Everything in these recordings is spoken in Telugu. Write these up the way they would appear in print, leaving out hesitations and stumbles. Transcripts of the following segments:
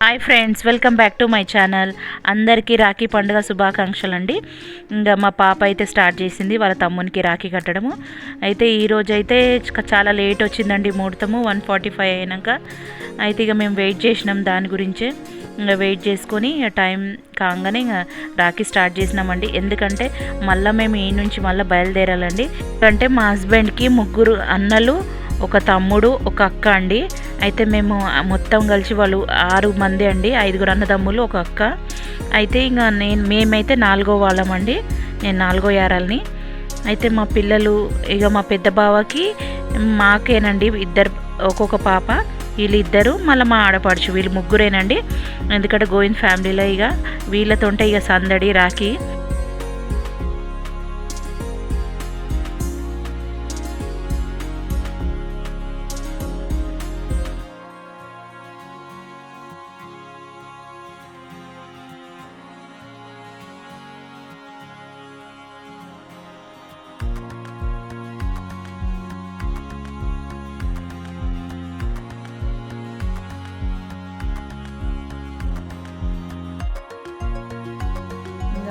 Hi friends, welcome back to my channel. అందరికీ రాఖీ పండుగ శుభాకాంక్షలు అండి. ఇంకా మా పాప అయితే స్టార్ట్ చేసింది వాళ్ళ తమ్మునికి రాఖీ కట్టడము. అయితే ఈరోజు అయితే చాలా లేట్ వచ్చిందండి ముహూర్తము 1:45 అయినాక. అయితే ఇక మేము వెయిట్ చేసినాం దాని గురించే. ఇంకా వెయిట్ చేసుకొని టైం కాగానే ఇంకా రాఖీ స్టార్ట్ చేసినామండి. ఎందుకంటే మళ్ళీ మేము ఈ నుంచి మళ్ళీ బయలుదేరాలండి. ఎందుకంటే మా హస్బెండ్కి 3 అన్నలు, ఒక తమ్ముడు, ఒక అక్క అండి. అయితే మేము మొత్తం కలిసి వాళ్ళు 6 మంది అండి, 5 అన్నదమ్ములు, ఒక అక్క. అయితే ఇంకా మేమైతే 4వ వాళ్ళమండి, నేను 4వ యారాలని. అయితే మా పిల్లలు ఇక మా పెద్ద బావకి మాకేనండి ఒక్కొక్క పాప, వీళ్ళిద్దరు మళ్ళీ మా ఆడపడుచు, వీళ్ళు ముగ్గురేనండి. ఎందుకంటే గోవింద్ ఫ్యామిలీలో ఇక వీళ్ళతో ఉంటే ఇక సందడి రాఖీ.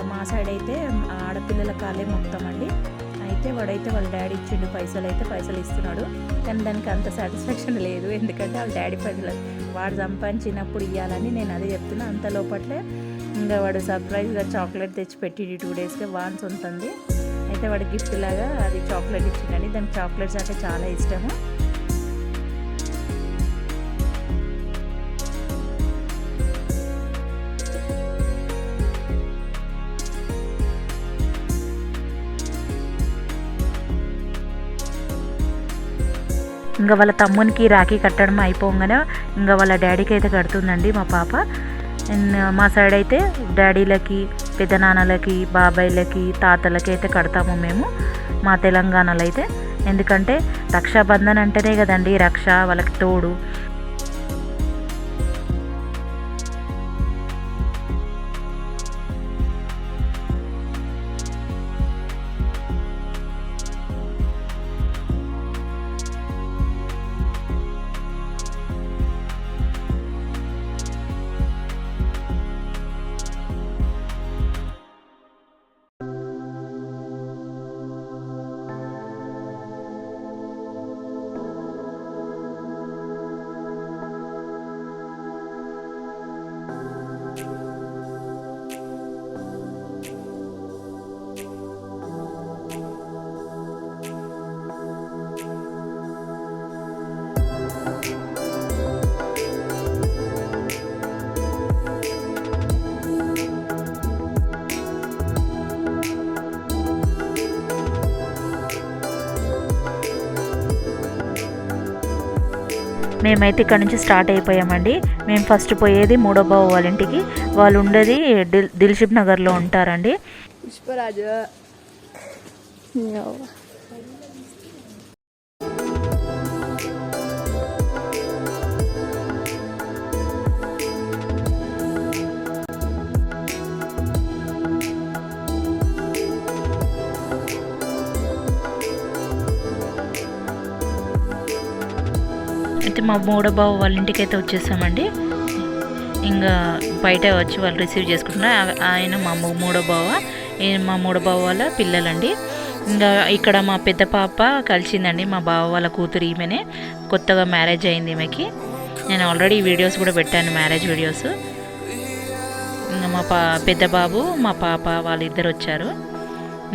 మా సైడ్ అయితే ఆడపిల్లల కాలే మొక్తామండి. అయితే వాడైతే వాళ్ళ డాడీ ఇచ్చిండు పైసలు ఇస్తున్నాడు. కానీ దానికి అంత సాటిస్ఫాక్షన్ లేదు. ఎందుకంటే వాళ్ళ డాడీ పైసలు వాడు సంపాదించినప్పుడు ఇవ్వాలని నేను అదే చెప్తున్నా. అంత లోపట్లే ఇంకా వాడు సర్ప్రైజ్గా చాక్లెట్ తెచ్చి పెట్టి 2 డేస్గా వాన్స్ ఉంటుంది. అయితే వాడు గిఫ్ట్ లాగా అది చాక్లెట్ ఇచ్చిండండి. దానికి చాక్లెట్స్ అంటే చాలా ఇష్టము. ఇంకా వాళ్ళ తమ్మునికి రాఖీ కట్టడం అయిపోగానే ఇంకా వాళ్ళ డాడీకి అయితే కడుతుందండి మా పాప. మా సైడ్ అయితే డాడీలకి, పెద్దనాన్నలకి, బాబాయ్లకి, తాతలకి అయితే కడతాము మేము మా తెలంగాణలో అయితే. ఎందుకంటే రక్షాబంధన్ అంటేనే కదండి రక్ష, వాళ్ళకి తోడు. మేమైతే ఇక్కడ నుంచి స్టార్ట్ అయిపోయామండి. మేము ఫస్ట్ పోయేది 3వ బావ వాళ్ళ ఇంటికి. వాళ్ళు ఉండేది దిల్షుక్ నగర్లో ఉంటారండి. పుష్పరాజు అయితే మా 3వ బావ వాళ్ళ ఇంటికి అయితే వచ్చేసామండి. ఇంకా బయట వచ్చి వాళ్ళు రిసీవ్ చేసుకుంటున్నారు. ఆయన మా 3వ బావ, మా 3వ బావ వాళ్ళ పిల్లలండి. ఇంకా ఇక్కడ మా పెద్ద పాప కలిసిందండి, మా బావ వాళ్ళ కూతురు. ఈమెనే కొత్తగా మ్యారేజ్ అయింది ఈమెకి. నేను ఆల్రెడీ వీడియోస్ కూడా పెట్టాను, మ్యారేజ్ వీడియోస్. ఇంకా మా పెద్ద బాబు, మా పాప వాళ్ళిద్దరు వచ్చారు.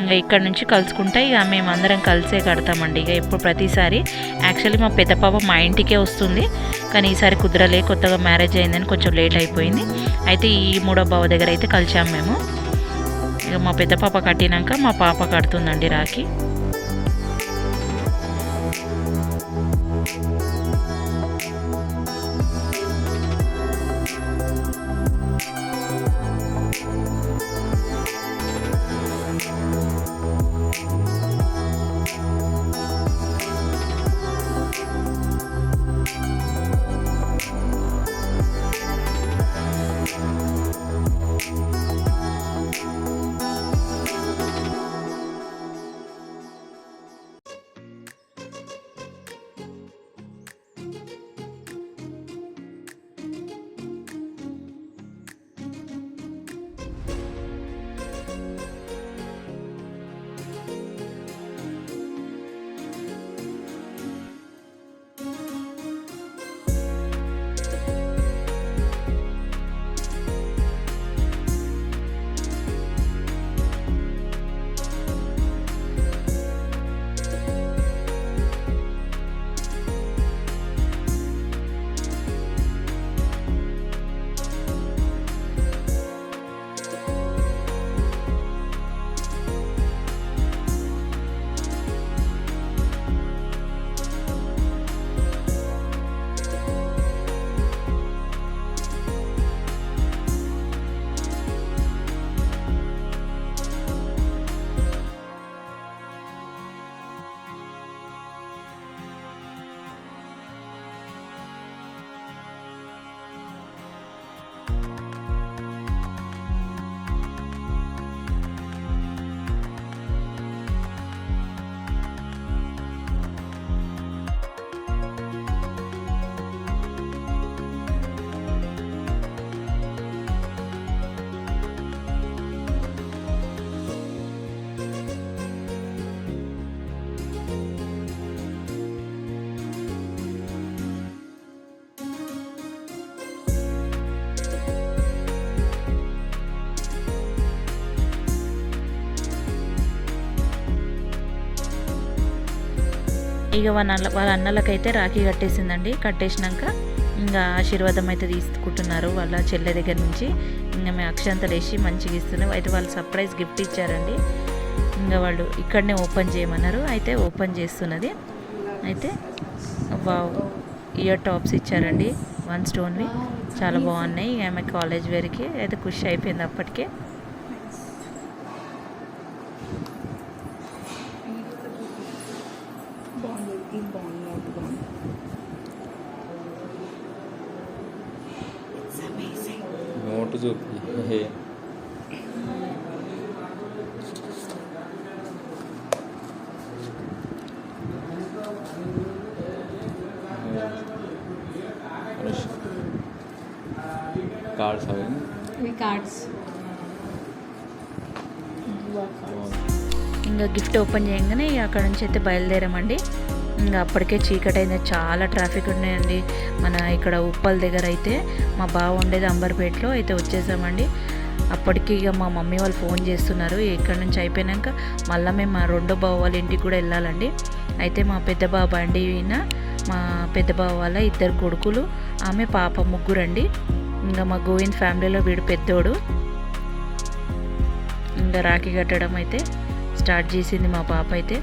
ఇంకా ఇక్కడ నుంచి కలుసుకుంటే ఇక మేమందరం కలిసే కడతామండి. ఇక ఎప్పుడు ప్రతిసారి యాక్చువల్లీ మా పెద్ద పాప మా ఇంటికే వస్తుంది, కానీ ఈసారి కుదరలే, కొత్తగా మ్యారేజ్ అయిందని కొంచెం లేట్ అయిపోయింది. అయితే ఈ 3వ బావ దగ్గర అయితే కలిసాము మేము. ఇక మా పెద్ద పాప కట్టినాక మా పాప కడుతుందండి రాఖీ. ఇక వాళ్ళ అన్నలకైతే రాఖీ కట్టేసిందండి. కట్టేసినాక ఇంకా ఆశీర్వాదం అయితే తీసుకుంటున్నారు వాళ్ళ చెల్లె దగ్గర నుంచి. ఇంకా మేము అక్షంతలు వేసి మంచిగా ఇస్తున్నాం. అయితే వాళ్ళు సర్ప్రైజ్ గిఫ్ట్ ఇచ్చారండి. ఇంకా వాళ్ళు ఇక్కడనే ఓపెన్ చేయమన్నారు. అయితే ఓపెన్ చేస్తున్నది. అయితే వావ్, ఇయర్ టాప్స్ ఇచ్చారండి 1 స్టోన్వి, చాలా బాగున్నాయి. ఆమె కాలేజ్ వేర్కి అయితే ఖుషి అయిపోయింది అప్పటికే. నోటు చూపి కార్డ్స్ అవి కార్డ్స్. ఇంకా గిఫ్ట్ ఓపెన్ చేయగానే అక్కడ నుంచి అయితే బయలుదేరామండి. ఇంకా అప్పటికే చీకటి అయింది, చాలా ట్రాఫిక్ ఉన్నాయండి. మన ఇక్కడ ఉప్పల్ దగ్గర అయితే మా బావ ఉండేది అంబర్పేటలో, అయితే వచ్చేసామండి. అప్పటికి ఇక మా మమ్మీ వాళ్ళు ఫోన్ చేస్తున్నారు. ఇక్కడ నుంచి అయిపోయాక మళ్ళీ మేము మా రెండో బావ వాళ్ళ ఇంటికి కూడా వెళ్ళాలండి. అయితే మా పెద్ద బాబు అండి, ఈయన మా పెద్ద బావ వాళ్ళ 2 కొడుకులు, ఆమె పాప, ముగ్గురండి. ఇంకా మా గోవింద్ ఫ్యామిలీలో వీడు పెద్దోడు. ఇంకా రాఖీ కట్టడం అయితే స్టార్ట్ చేసింది మా పాప అయితే.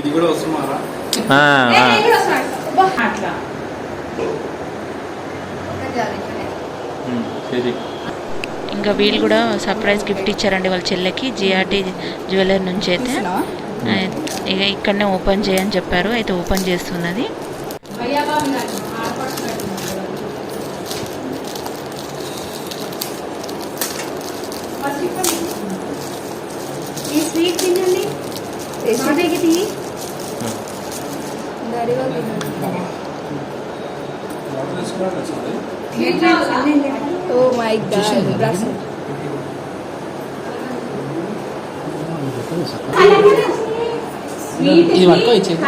ఇది కూడా వస్తున్నారా? అట్లా ఇంకా వీళ్ళు కూడా సర్ప్రైజ్ గిఫ్ట్ ఇచ్చారండి వాళ్ళ చెల్లెకి, జిఆర్టీ జ్యువెలర్ నుంచి. అయితే ఇక ఇక్కడనే ఓపెన్ చేయని చెప్పారు. అయితే ఓపెన్ చేస్తున్నది. ఈ స్వీట్ తినండి. ఓ మై గాడ్, ఇది పట్టుకో ఇచ్చేది.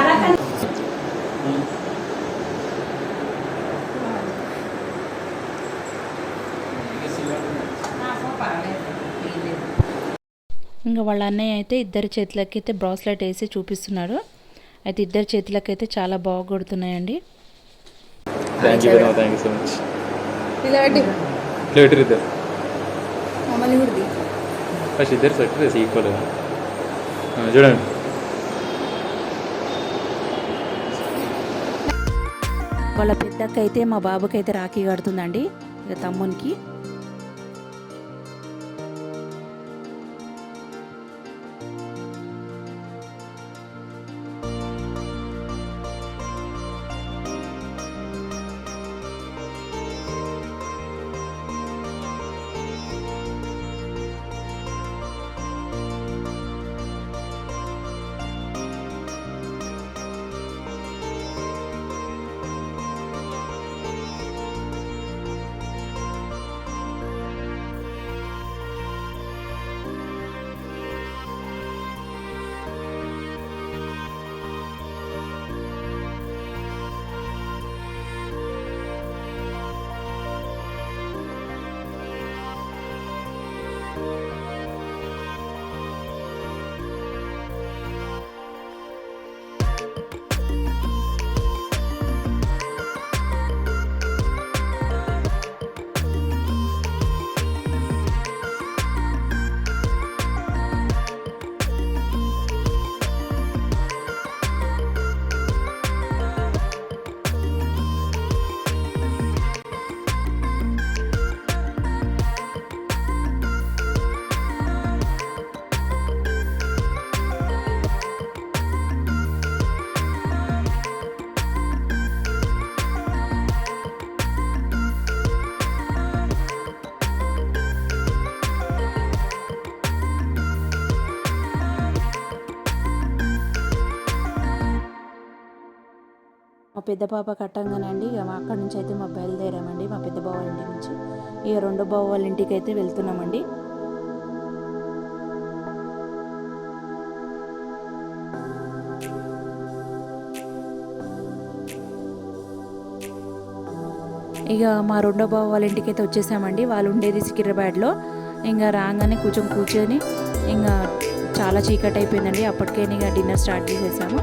ఇంకా వాళ్ళ అన్నయ్య అయితే 2 చేతులకి అయితే బ్రాస్లెట్ వేసి చూపిస్తున్నాడు. అయితే 2 చేతులకైతే చాలా బాగా కొడుతున్నాయండి. Thank you so much. First ఇద్దరు సెట్ ఈక్వల్ చూడండి. వాళ్ళ పెద్దక్క అయితే మా బాబుకి అయితే రాఖీ కడుతుందండి, ఇక తమ్మునికి. పెద్ద పాప కట్టంగానండి ఇక అక్కడి నుంచి అయితే మా బయలుదేరామండి మా పెద్ద బావ ఇంటి నుంచి. ఇక రెండో బావ వాళ్ళ ఇంటికి అయితే వెళ్తున్నామండి. ఇక మా రెండో బావ వాళ్ళ ఇంటికి అయితే వచ్చేసామండి. వాళ్ళు ఉండేది సికింద్రాబాద్లో. ఇంకా రాగానే కూర్చొని ఇంకా చాలా చీకటి అయిపోయిందండి. అప్పటికే ఇక డిన్నర్ స్టార్ట్ చేసేసాము.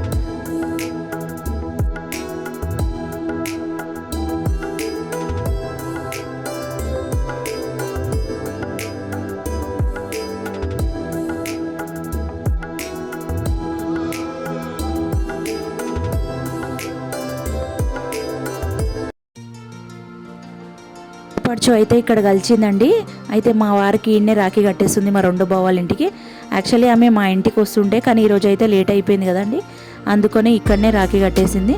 పడుచు అయితే ఇక్కడ కలిసిందండి. అయితే మా వారికి ఈయన్నే రాఖీ కట్టేస్తుంది మా రెండో బావ వాళ్ళ ఇంటికి. యాక్చువల్లీ ఆమె మా ఇంటికి వస్తుంటే కానీ ఈరోజు అయితే లేట్ అయిపోయింది కదండి, అందుకని ఇక్కడనే రాఖీ కట్టేసింది.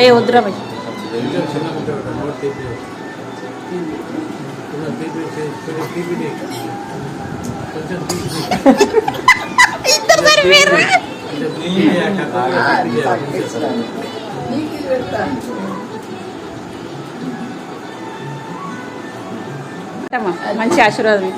ఏ వద్దురా భయ్. మంచి ఆశీర్వాదం.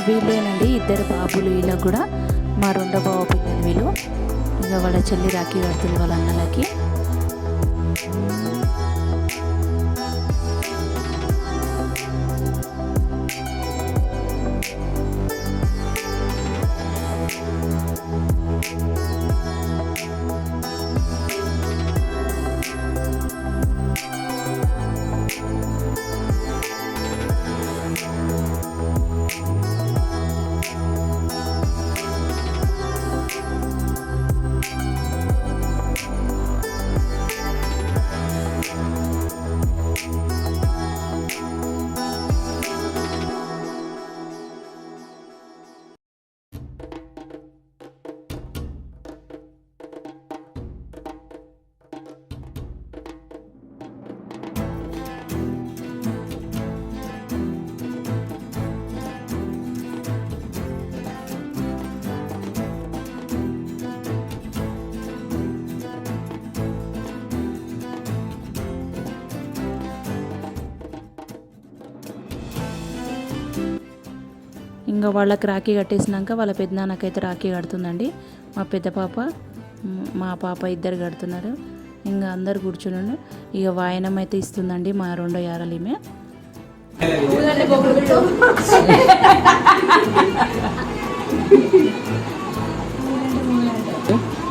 వీళ్ళేనండి ఇద్దరు బాబులు. ఇలా కూడా మా రెండో బావ పిల్లలు వీళ్ళు. ఇంకా వాళ్ళ చెల్లి రాఖీ కడుతుంది వాళ్ళ అన్నలకి. ఇంకా వాళ్ళకి రాఖీ కట్టేసినాక వాళ్ళ పెద్దనాన్నకైతే రాఖీ కడుతుందండి. మా పెద్ద పాప మా పాప ఇద్దరు కడుతున్నారు. ఇంకా అందరు కూర్చున్నాడు. ఇక వాయనం అయితే ఇస్తుందండి మా రెండో యారలు ఈమె.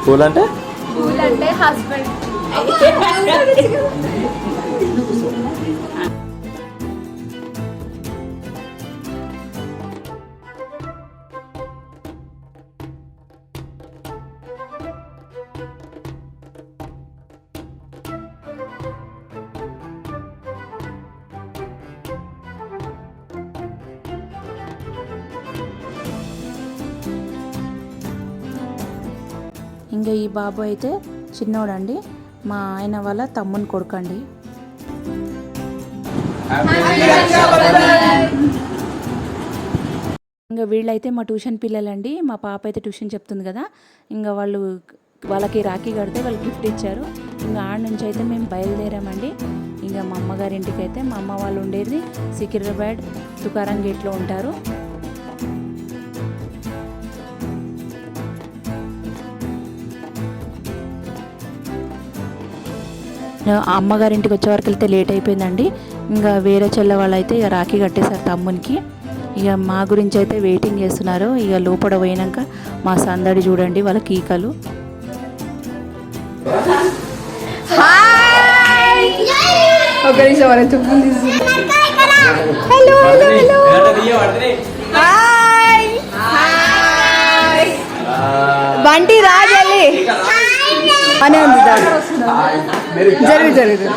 పూలంటే హస్బెండ్. ఇంకా ఈ బాబు అయితే చిన్నోడండి, మా ఆయన వాళ్ళ తమ్ముని కొడుకండి. ఇంకా వీళ్ళైతే మా ట్యూషన్ పిల్లలండి. మా పాప అయితే ట్యూషన్ చెప్తుంది కదా, ఇంకా వాళ్ళకి రాఖీ కడితే వాళ్ళు గిఫ్ట్ ఇచ్చారు. ఇంకా ఆడ నుంచి అయితే మేము బయలుదేరామండి. ఇంకా మా అమ్మగారి ఇంటికి అయితే, మా అమ్మ వాళ్ళు ఉండేది సికింద్రాబాద్ తుకారం గేట్లో ఉంటారు. అమ్మగారింటికి వచ్చేవరకు వెళ్తే లేట్ అయిపోయిందండి. ఇంకా వేరే చెల్ల వాళ్ళు అయితే ఇక రాఖీ కట్టేశారు తమ్మునికి. ఇక మా గురించి అయితే వెయిటింగ్ చేస్తున్నారు. ఇక లోపల పోయినాక మా సందడి చూడండి, వాళ్ళ కీకలు. ఒక నిమిషం మన చెప్పులు తీసి hello hello hi hi Bunty రాజలి అనే ఉంది జరిగి జరిగి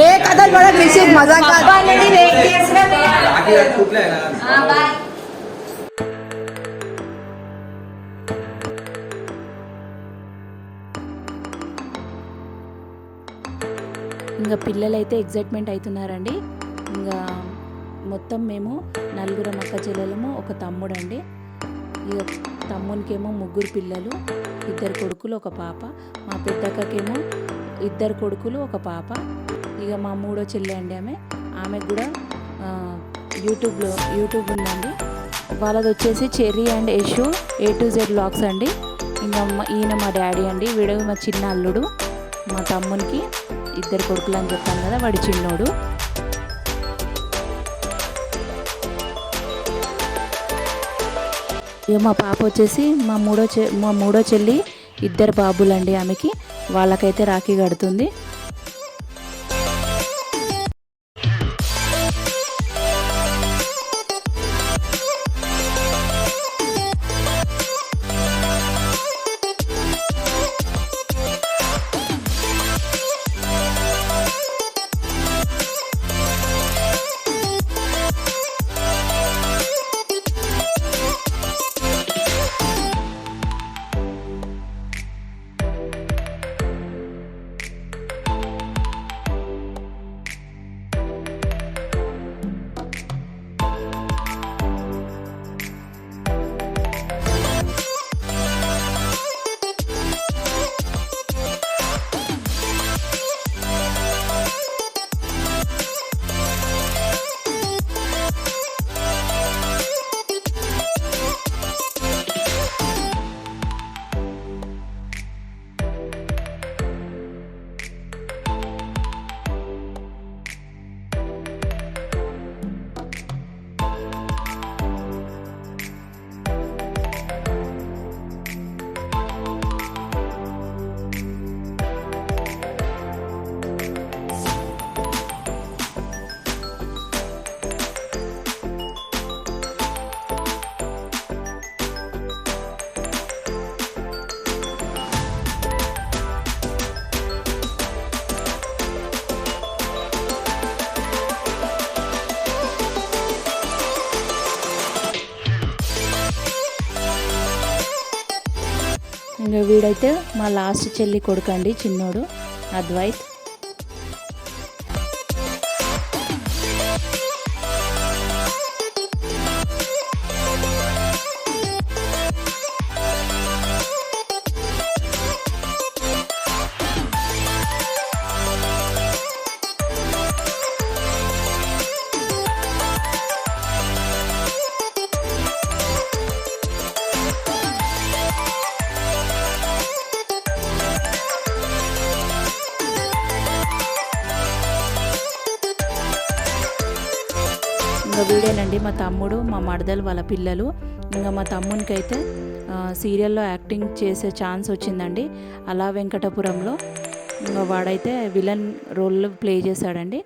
ఏ కథలు పడ రిషి మజా ఇంకా పిల్లలైతే ఎగ్జైట్మెంట్ అవుతున్నారండి. ఇంకా మొత్తం మేము 4 అక్క చెల్లెలము, ఒక తమ్ముడండి. ఇక తమ్మునికేమో 3 పిల్లలు, 2 కొడుకులు, ఒక పాప. మా పెద్దక్కకేమో 2 కొడుకులు, ఒక పాప. ఇక మా 3వ చెల్లె అండి, ఆమెకు కూడా యూట్యూబ్ ఉందండి. వాళ్ళది వచ్చేసి Cherry and Yashu A to Z vlogs అండి. ఇంకా ఈయన మా డాడీ అండి, వీడు మా చిన్న అల్లుడు. మా తమ్మునికి 2 కొడుకులు అని చెప్పాను కదా, వాడి చిన్నోడు. ఇక మా పాప వచ్చేసి మా మూడో చెల్లి 2 బాబులండి ఆమెకి. వాళ్ళకైతే రాఖీ కడుతుంది. ఇంకా వీడైతే మా లాస్ట్ చెల్లి కొడుకండి, చిన్నోడు అద్వైత్. ఇంకా వీడేనండి మా తమ్ముడు, మా మరదలు వాళ్ళ పిల్లలు. ఇంకా మా తమ్మునికి అయితే సీరియల్లో యాక్టింగ్ చేసే ఛాన్స్ వచ్చిందండి, అలా వెంకటపురంలో. ఇంకా వాడైతే విలన్ రోల్ ప్లే చేశాడండి.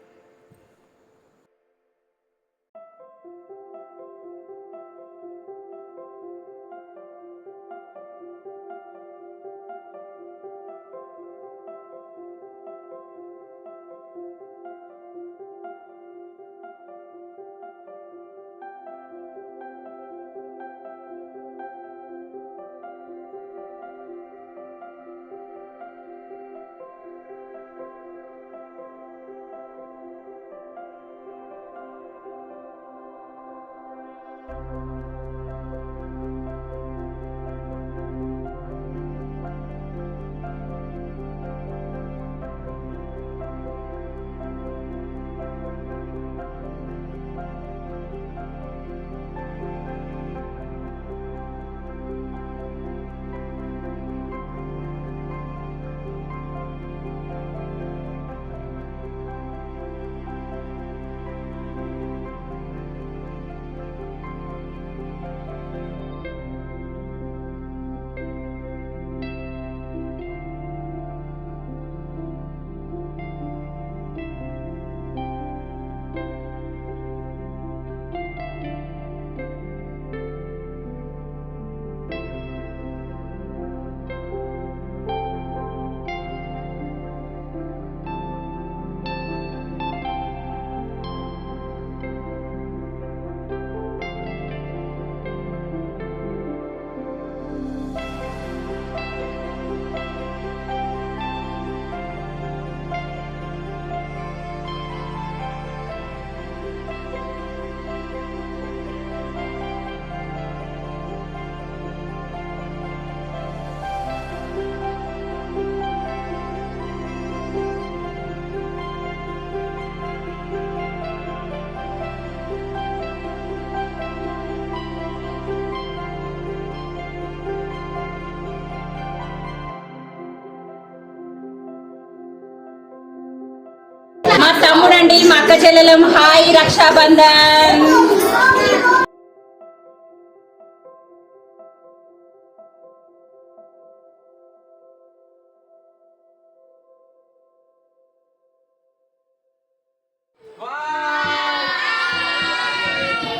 మా అక్క చెల్లెలం హాయ్ రక్షాబంధన్.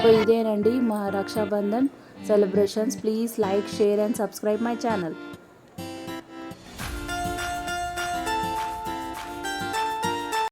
సో ఇదేనండి మా Rakshabandhan celebrations. Please like, share and subscribe my channel.